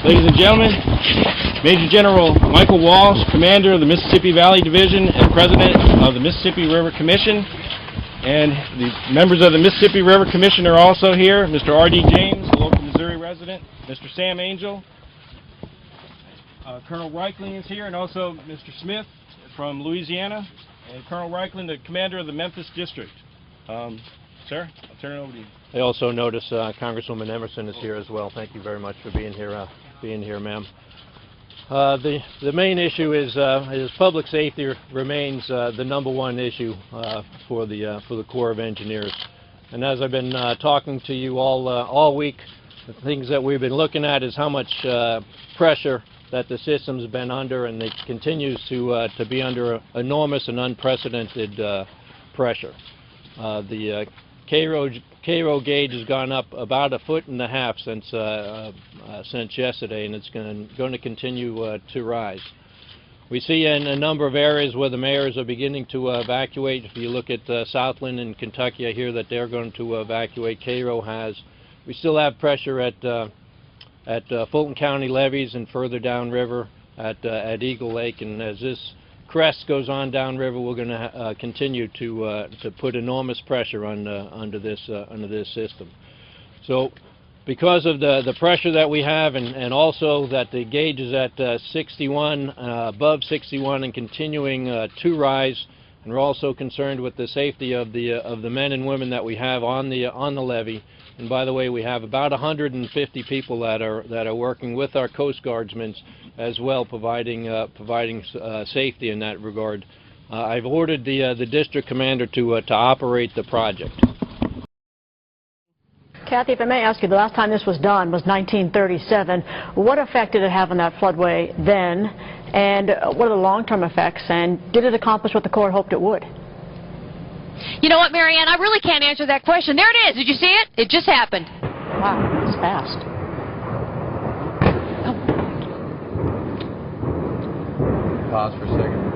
Ladies and gentlemen, Major General Michael Walsh, Commander of the Mississippi Valley Division and President of the Mississippi River Commission, and the members of the Mississippi River Commission are also here. Mr. R.D. James, a local Missouri resident, Mr. Sam Angel, Colonel Reichling is here, and also Mr. Smith from Louisiana, and Colonel Reichling, the Commander of the Memphis District. Sir, I'll turn it over to you. I also notice Congresswoman Emerson is here as well. Thank you very much for being here, ma'am. The main issue is public safety remains the #1 issue for the Corps of Engineers. And as I've been talking to you all week, the things that we've been looking at is how much pressure that the system's been under, and it continues to be under enormous and unprecedented pressure. The K-row gauge has gone up about 1.5 feet since yesterday, and it's going to continue to rise. We see in a number of areas where the mayors are beginning to evacuate. If you look at Southland in Kentucky, I hear that they're going to evacuate. K-row has. We still have pressure at Fulton County levees and further downriver at Eagle Lake, and as this crest goes on downriver, we're going to continue to put enormous pressure under this system. So, because of the pressure that we have, and also that the gauge is at 61, above 61, and continuing to rise, and we're also concerned with the safety of the men and women that we have on the levee. And by the way, we have about 150 people that are working with our Coast Guardsmen as well, providing safety in that regard. I've ordered the district commander to operate the project. Kathy, if I may ask you, the last time this was done was 1937. What effect did it have on that floodway then, and what are the long-term effects, and did it accomplish what the Corps hoped it would? You know what, Marianne, I really can't answer that question. There it is. Did you see it? It just happened. Wow, it's fast. Pause for a second.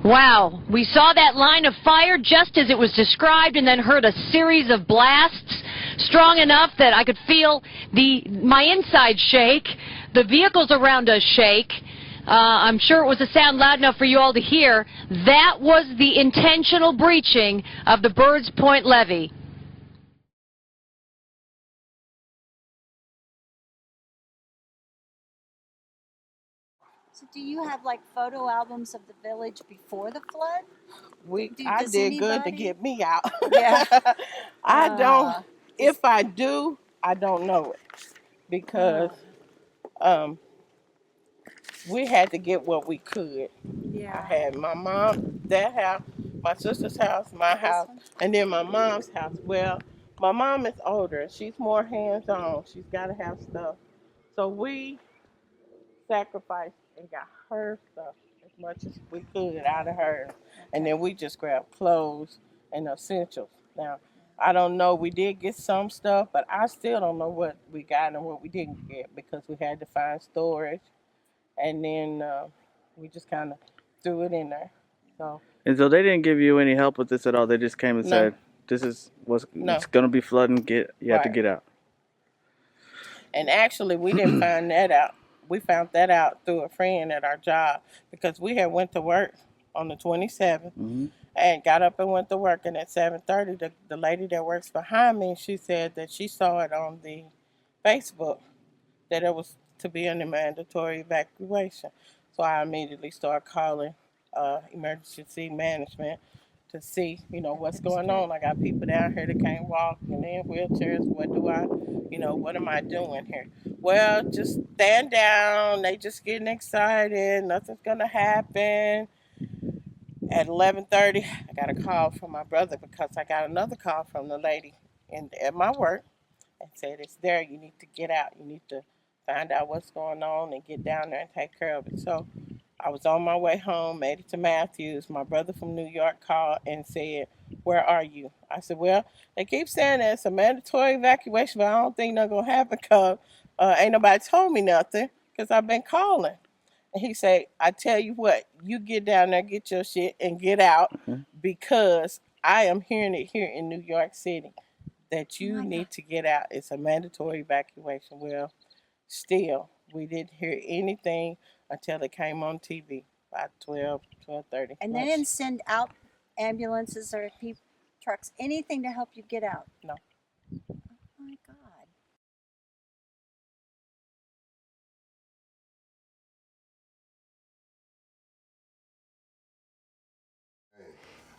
Wow, we saw that line of fire just as it was described, and then heard a series of blasts strong enough that I could feel my inside shake, the vehicles around us shake. I'm sure it was a sound loud enough for you all to hear. That was the intentional breaching of the Birds Point levee. So do you have like photo albums of the village before the flood? I did good to get me out. Yeah. I don't, if I do, I don't know it, because we had to get what we could. Yeah. I had my mom, that house, my sister's house, my house, and then my mom's house. Well, my mom is older. She's more hands-on. She's got to have stuff. So we sacrificed and got her stuff as much as we could out of her. And then we just grabbed clothes and essentials. Now, I don't know, we did get some stuff, but I still don't know what we got and what we didn't get, because we had to find storage. And then we just kind of threw it in there. And so they didn't give you any help with this at all? They just came and said, this is what's it's going to be flooding, you have to get out. And actually, we didn't find that out. We found that out through a friend at our job, because we had went to work on the 27th and got up and went to work. And at 7:30, the lady that works behind me, she said that she saw it on the Facebook that it was to be under mandatory evacuation. So I immediately started calling emergency management to see, what's going on. I got people down here that can't walk and in wheelchairs. What am I doing here? Well, just stand down. They just getting excited. Nothing's gonna happen. At 11:30, I got a call from my brother, because I got another call from the lady at my work and said, it's there. You need to get out. You need to find out what's going on and get down there and take care of it. So I was on my way home, made it to Matthews. My brother from New York called and said, where are you? I said, well, they keep saying that it's a mandatory evacuation, but I don't think that's going to happen, because ain't nobody told me nothing, because I've been calling. And he said, I tell you what, you get down there, get your shit, and get out, because I am hearing it here in New York City that you my need to get out. It's a mandatory evacuation. Well, still, we didn't hear anything until it came on TV by 12:30. And they didn't send out ambulances or trucks, anything to help you get out. No. Oh my God.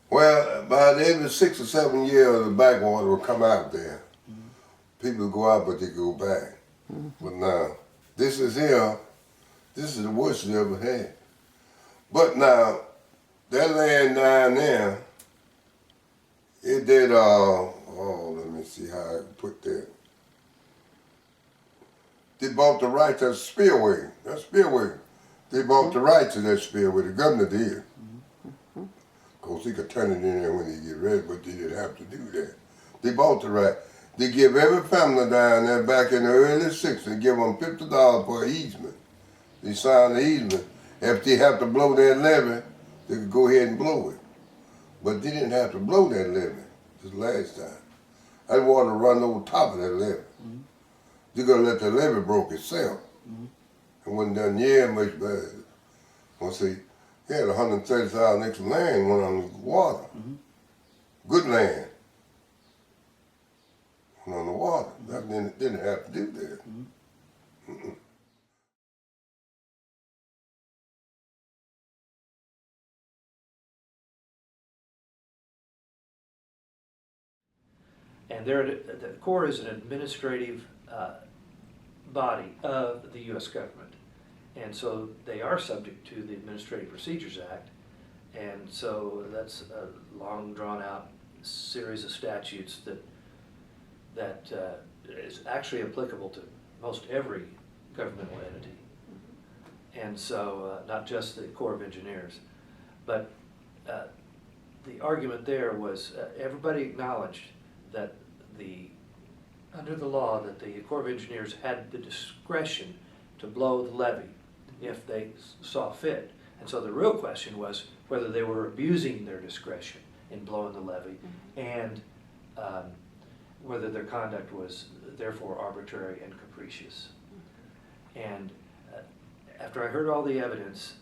Well, about every 6 or 7 years, the backwater will come out there. People go out, but they go back. But now, this is here, this is the worst we ever had. But now, that land down there, it did, let me see how I can put that. They bought the right to that spillway. They bought the right to that spillway. The governor did. Of course, he could turn it in there when he get ready, but they didn't have to do that. They bought the right. They give every family down there back in the early 60s, they give them $50 for an easement. They sign the easement. If they have to blow that levee, they could go ahead and blow it. But they didn't have to blow that levee this last time. That water run over top of that levee. They're going to let the levee broke itself. It wasn't done near much bad. Well, see, he had 130,000 acres of land went on the water. Good land. Went on the water. That didn't have to do that. And the Corps is an administrative body of the U.S. government. And so they are subject to the Administrative Procedures Act. And so that's a long drawn out series of statutes that is actually applicable to most every governmental entity. And so not just the Corps of Engineers. But the argument there was everybody acknowledged that under the law that the Corps of Engineers had the discretion to blow the levee if they saw fit. And so the real question was whether they were abusing their discretion in blowing the levee and whether their conduct was therefore arbitrary and capricious. And after I heard all the evidence,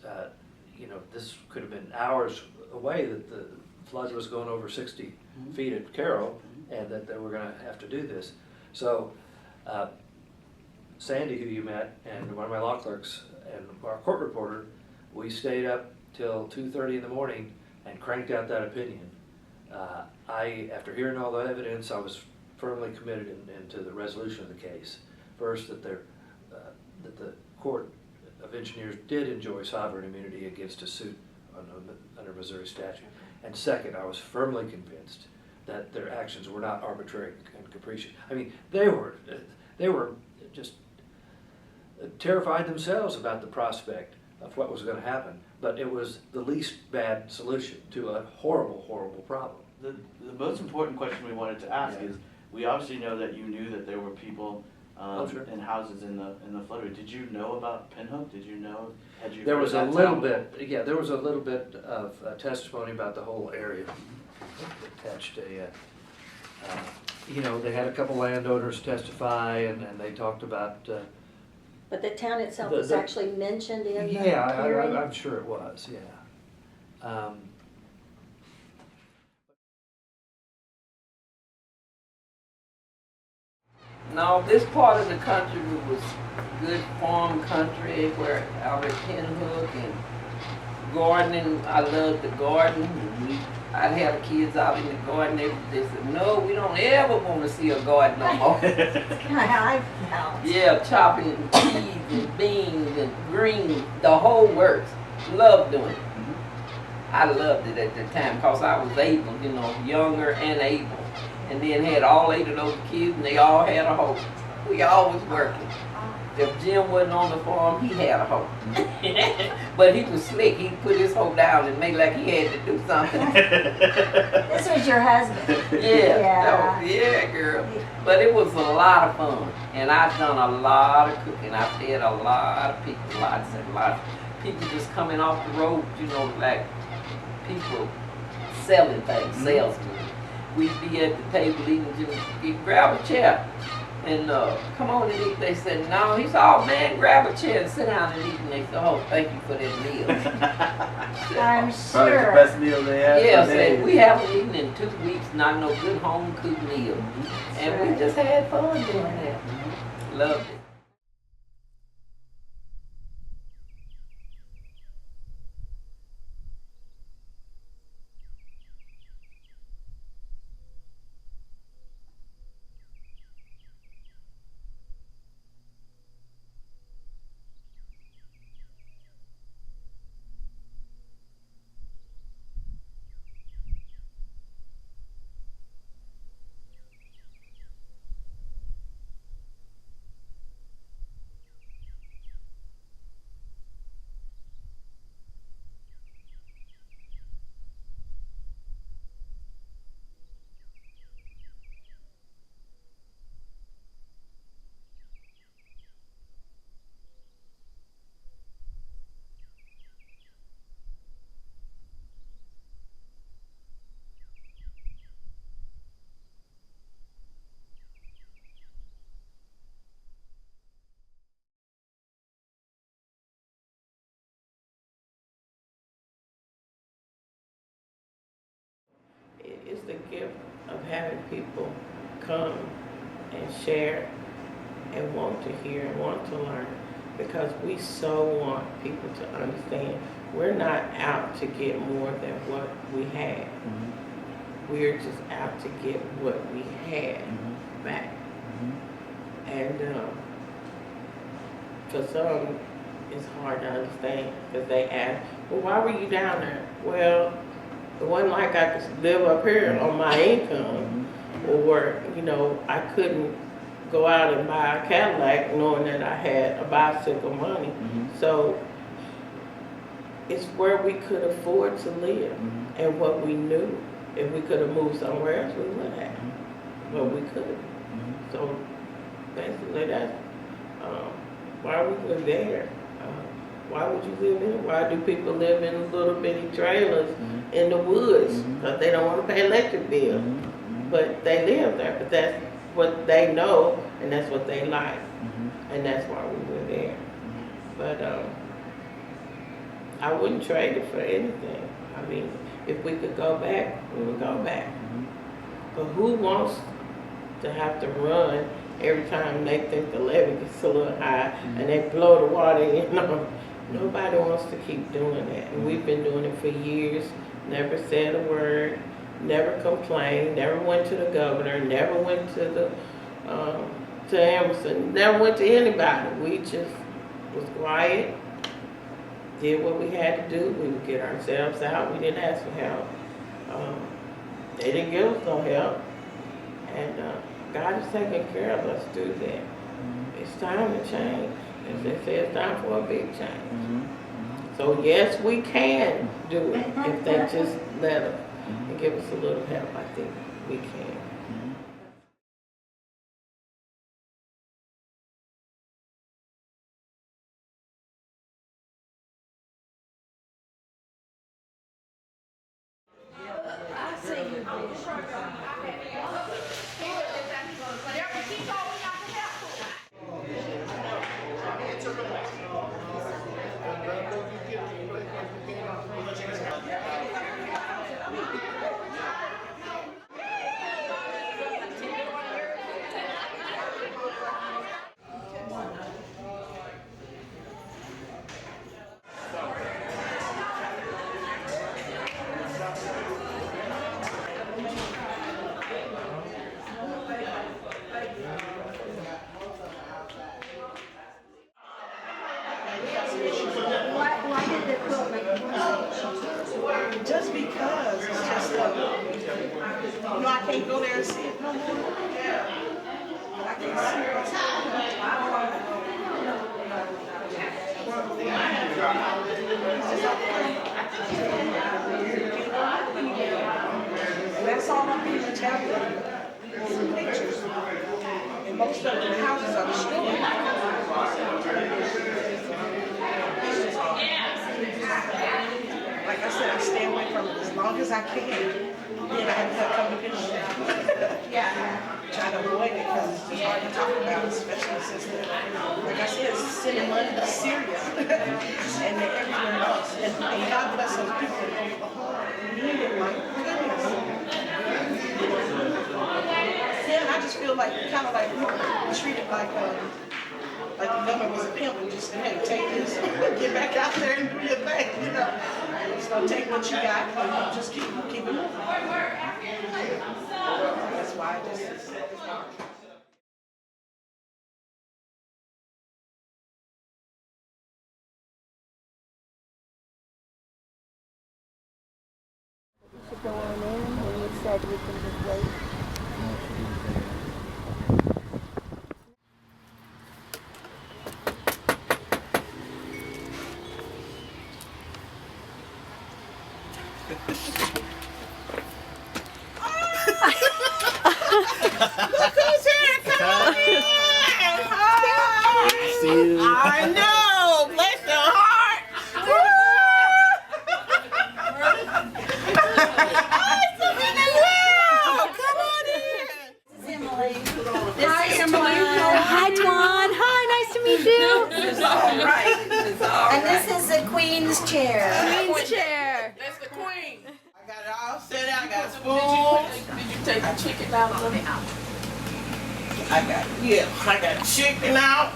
you know, this could have been hours away that the flood was going over 60 feet at Carroll and that they were going to have to do this. So Sandy, who you met, and one of my law clerks and our court reporter, we stayed up till 2:30 in the morning and cranked out that opinion. After hearing all the evidence, I was firmly committed into the resolution of the case. First, that the Court of Engineers did enjoy sovereign immunity against a suit under Missouri statute. And second, I was firmly convinced that their actions were not arbitrary and capricious. I mean, they were just terrified themselves about the prospect of what was going to happen, but it was the least bad solution to a horrible, horrible problem. The most important question we wanted to ask is, we obviously know that you knew that there were people in houses in the floodway. Did you know about Pinhook? Did you know? Had you There was a little bit, yeah. There was a little bit of testimony about the whole area. Attached a, you know, they had a couple landowners testify, and they talked about. But the town itself was actually mentioned in the yeah, hearing? I'm sure it was. Yeah. No, this part of the country was good farm country where out at Pinhook and gardening. I loved the garden. I'd have the kids out in the garden. They said, no, we don't ever want to see a garden no more. Yeah, chopping peas and beans and greens, the whole works. Loved doing it. I loved it at the time because I was able, you know, younger and able. And then had all 8 of those kids, and they all had a hoe. We all was working. If Jim wasn't on the farm, he had a hoe. But he was slick. He'd put his hoe down and make like he had to do something. This was your husband? Yeah. Yeah, girl. But it was a lot of fun. And I've done a lot of cooking. I fed a lot of people, lots and lots. People just coming off the road, you know, like people selling things, salesmen. We'd be at the table eating, just grab a chair and come on and eat. They said, no. He said, oh man, grab a chair and sit down and eat. And they said, oh, thank you for that meal. I'm Probably the sure. best meal they had. Yeah, for days. said, we haven't eaten in 2 weeks, not no good home cooked meal. And we just had fun doing that. Loved it. It's the gift of having people come and share and want to hear and want to learn, because we so want people to understand we're not out to get more than what we have. We're just out to get what we had back. And for some, it's hard to understand because they ask, well, why were you down there? Well, it wasn't like I could live up here on my income, or, you know, I couldn't go out and buy a Cadillac knowing that I had a bicycle money. So it's where we could afford to live and what we knew. If we could have moved somewhere else, we would have, but we couldn't. So basically that's why we were there. Why would you live in it? Why do people live in little bitty trailers in the woods? Because they don't want to pay electric bills. But they live there. But that's what they know, and that's what they like. And that's why we were there. But I wouldn't trade it for anything. I mean, if we could go back, we would go back. But who wants to have to run every time they think the levee gets a little high and they blow the water in? Nobody wants to keep doing that. And we've been doing it for years, never said a word, never complained, never went to the governor, never went to the to Emerson, never went to anybody. We just was quiet, did what we had to do. We would get ourselves out. We didn't ask for help. They didn't give us no help. And God is taking care of us through that. It's time to change. As they say, it's time for a big change. So yes, we can do it if they just let us and give us a little help. I think we can. Just because it's just, you know, I can't go there and see it no more. I can't see it. And that's all I'm even telling you. Some pictures. And most of the houses are destroyed. It's just hard. Like I said, I stay away from it as long long as I can. Then I have to come to Pinhook. Try to avoid it because it's just hard to talk about, especially since, like I said, it's sending money to Syria and everywhere else. And God bless those people that go need it, my goodness. Yeah, and I just feel like, kind of like we were treated like the government was a pimp and just said, hey, take this, get back out there and do your thing, you know. So take what you got and just keep it moving. That's why I just... We should go on in, and we said we can just wait. Look who's here! Come on in! Hi! See you. I know! Bless your heart! Hi, Savannah! Come on in! This is Emily. Hi, Emily! Hi, Twan. Hi, nice to meet you. It's all right. It's all right. And this is the Queen's chair. Queen's chair. That's the queen. I got it all set out. I got spoons. Did you take the chicken out of it? I got chicken out.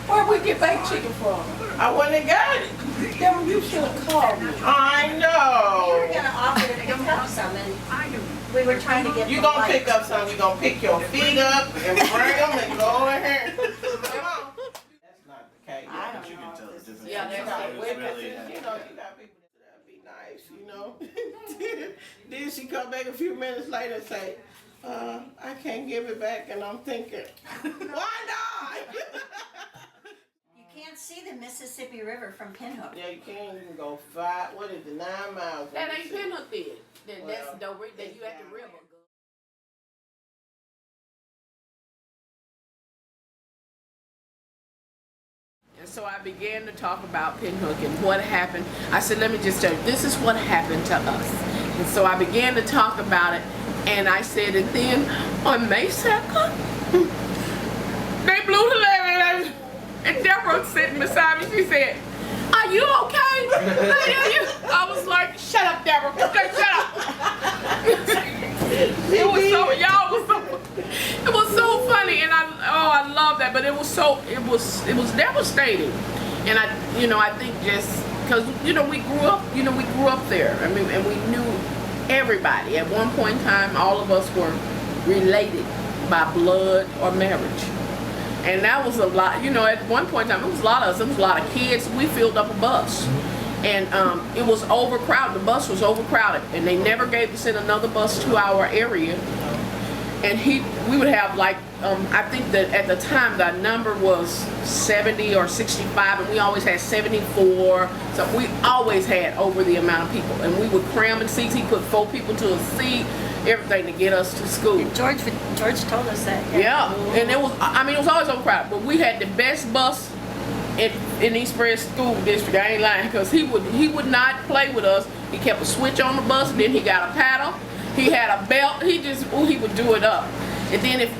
Where'd we get baked chicken from? I went and got it. Damn, you should have called me. I know. We were going to offer to pick up some, and we were trying to get You the gonna lights. pick up some, you gonna pick your feet up and bring them and go in here. Come on. That's not the case. I don't You can tell the difference. Yeah, that's It right. was really, You know, you got people that'd be nice, you know. Then she come back a few minutes later and say, I can't give it back, and I'm thinking, why not? You can't see the Mississippi River from Pinhook. Yeah, you can't even go 9 miles. That ain't Pinhook then. That's Well, the that you at the river. And so I began to talk about Pinhook and what happened. I said, let me just tell you, this is what happened to us. And so I began to talk about it, and I said, and then on May 2nd, they blew the levee, and Deborah sitting beside me, she said, are you okay? I was like, shut up, Deborah, shut up. It was so, it was so funny, and I love that, but it was devastating. And I think just, because, we grew up there. I mean, and we knew everybody. At one point in time, all of us were related by blood or marriage. And that was a lot, at one point in time, it was a lot of us. It was a lot of kids. We filled up a bus. And it was overcrowded. The bus was overcrowded. And they never gave us in another bus to our area. And we would have like, I think that at the time the number was 70 or 65, and we always had 74. So we always had over the amount of people. And we would cram in seats. He put 4 people to a seat, everything to get us to school. And George told us that. Yeah, and it was always overcrowded, but we had the best bus in East Spread School District. I ain't lying, because he would not play with us. He kept a switch on the bus, and then he got a paddle. He had a belt. He would do it up. And then if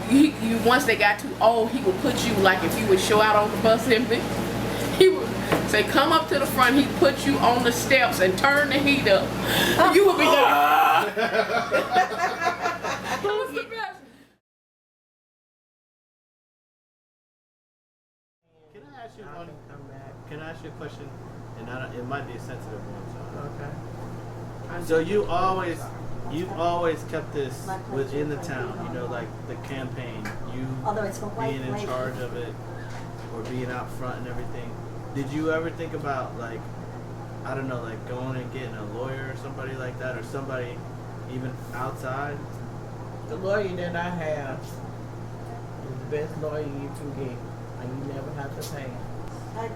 once they got too old, he would put you, like if you would show out on the bus empty, he would say, come up to the front. He'd put you on the steps and turn the heat up. You would be there. It was the best. Can I ask you a question? And it might be a sensitive one. Okay. So you've always kept this within the town, like the campaign, Although it's being in charge of it or being out front and everything. Did you ever think about going and getting a lawyer or somebody like that, or somebody even outside? The lawyer that I have is the best lawyer you can get, and you never have to pay him.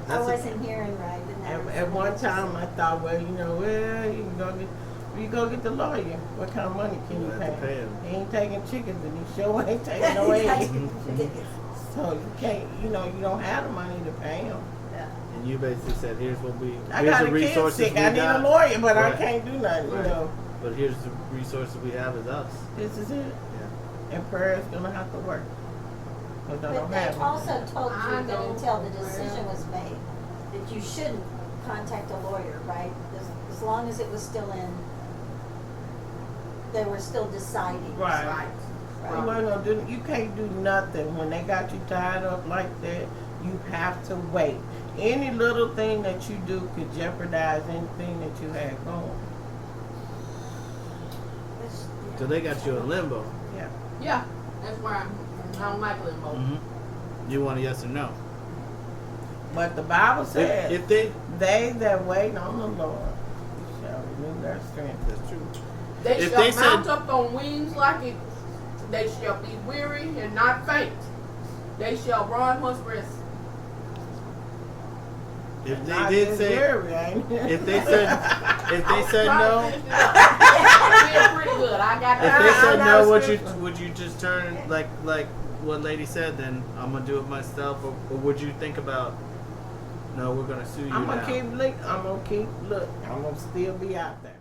I wasn't hearing right. At one time, I thought, you go get the lawyer. What kind of money can you pay him? He ain't taking chickens, and he sure ain't taking no eggs. So you can't, you don't have the money to pay him. Yeah. And you basically said, here's I got the a kid resources sick. we I need got. a lawyer, but Right. I can't do nothing, Right. But here's the resources we have is us. This is it. Yeah. And prayer is gonna have to work. But But they also told you that until the decision was made, that you shouldn't contact a lawyer, right? As long as it was still in, they were still deciding. Right. You can't do nothing when they got you tied up like that. You have to wait. Any little thing that you do could jeopardize anything that you had going. So they got you in limbo. Yeah. Yeah, that's where I don't like limbo. Mm-hmm. You want a yes or no? But the Bible says, if they that wait on the Lord shall renew their strength. That's true. They If shall they mount said- up on wings like eagles. They shall be weary and not faint. They shall run once rest. If they Not did just say, weary, ain't it? if they said no, I feel pretty good. I got if that. they said I no, know would you just turn like what lady said? Then I'm gonna do it myself, or would you think about? No, we're gonna sue you I'm now. gonna keep look. I'm gonna still be out there.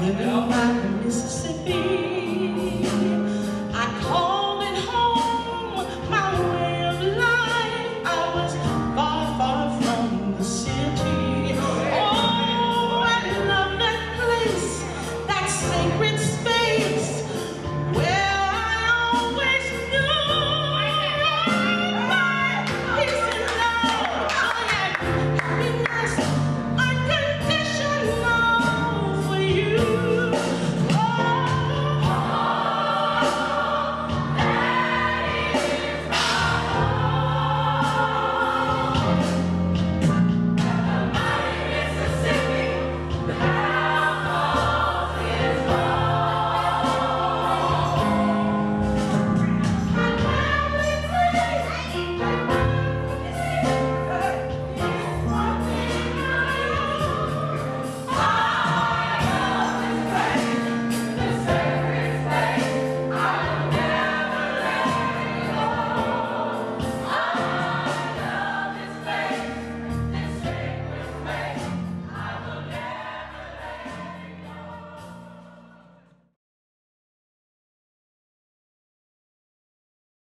Living by the Mississippi.